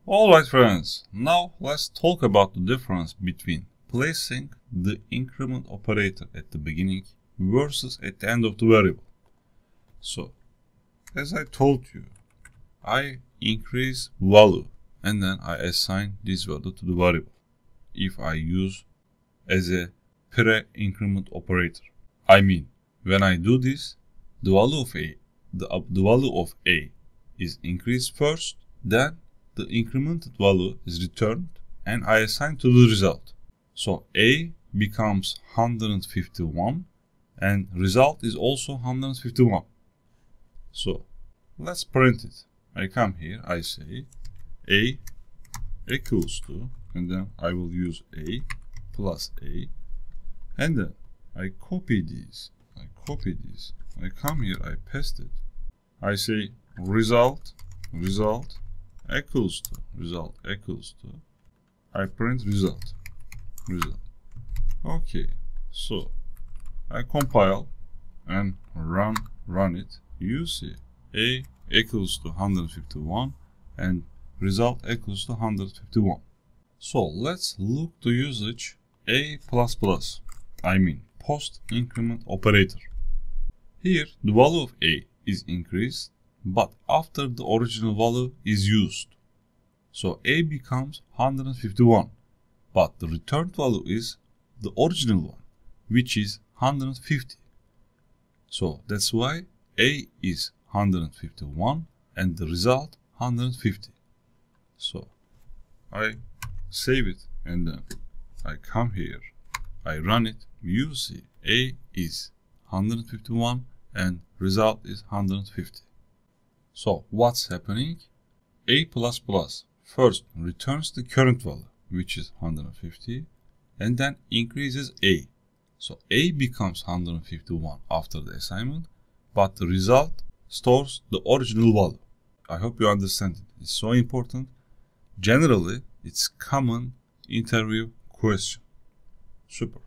Alright friends, now let's talk about the difference between placing the increment operator at the beginning versus at the end of the variable. So, as I told you, I increase value and then I assign this value to the variable if I use as a pre-increment operator. I mean, when I do this, the value of A is increased first, then the incremented value is returned and I assign to the result. So A becomes 151 and result is also 151. So let's print it. I come here, I say A equals to, and then I will use A plus A, and then I copy these, I come here, I paste it. I say result equals to, I print result. Okay, so I compile and run it. You see A equals to 151 and result equals to 151. So let's look to usage A++, I mean post-increment operator. Here the value of A is increased, but after the original value is used. So A becomes 151, but the returned value is the original one, which is 150. So that's why A is 151 and the result 150. So I save it and then I come here, I run it. You see A is 151 and result is 150. So what's happening? A++ first returns the current value, which is 150, and then increases A. So A becomes 151 after the assignment, but the result stores the original value. I hope you understand it. It's so important. Generally, it's common interview question. Super.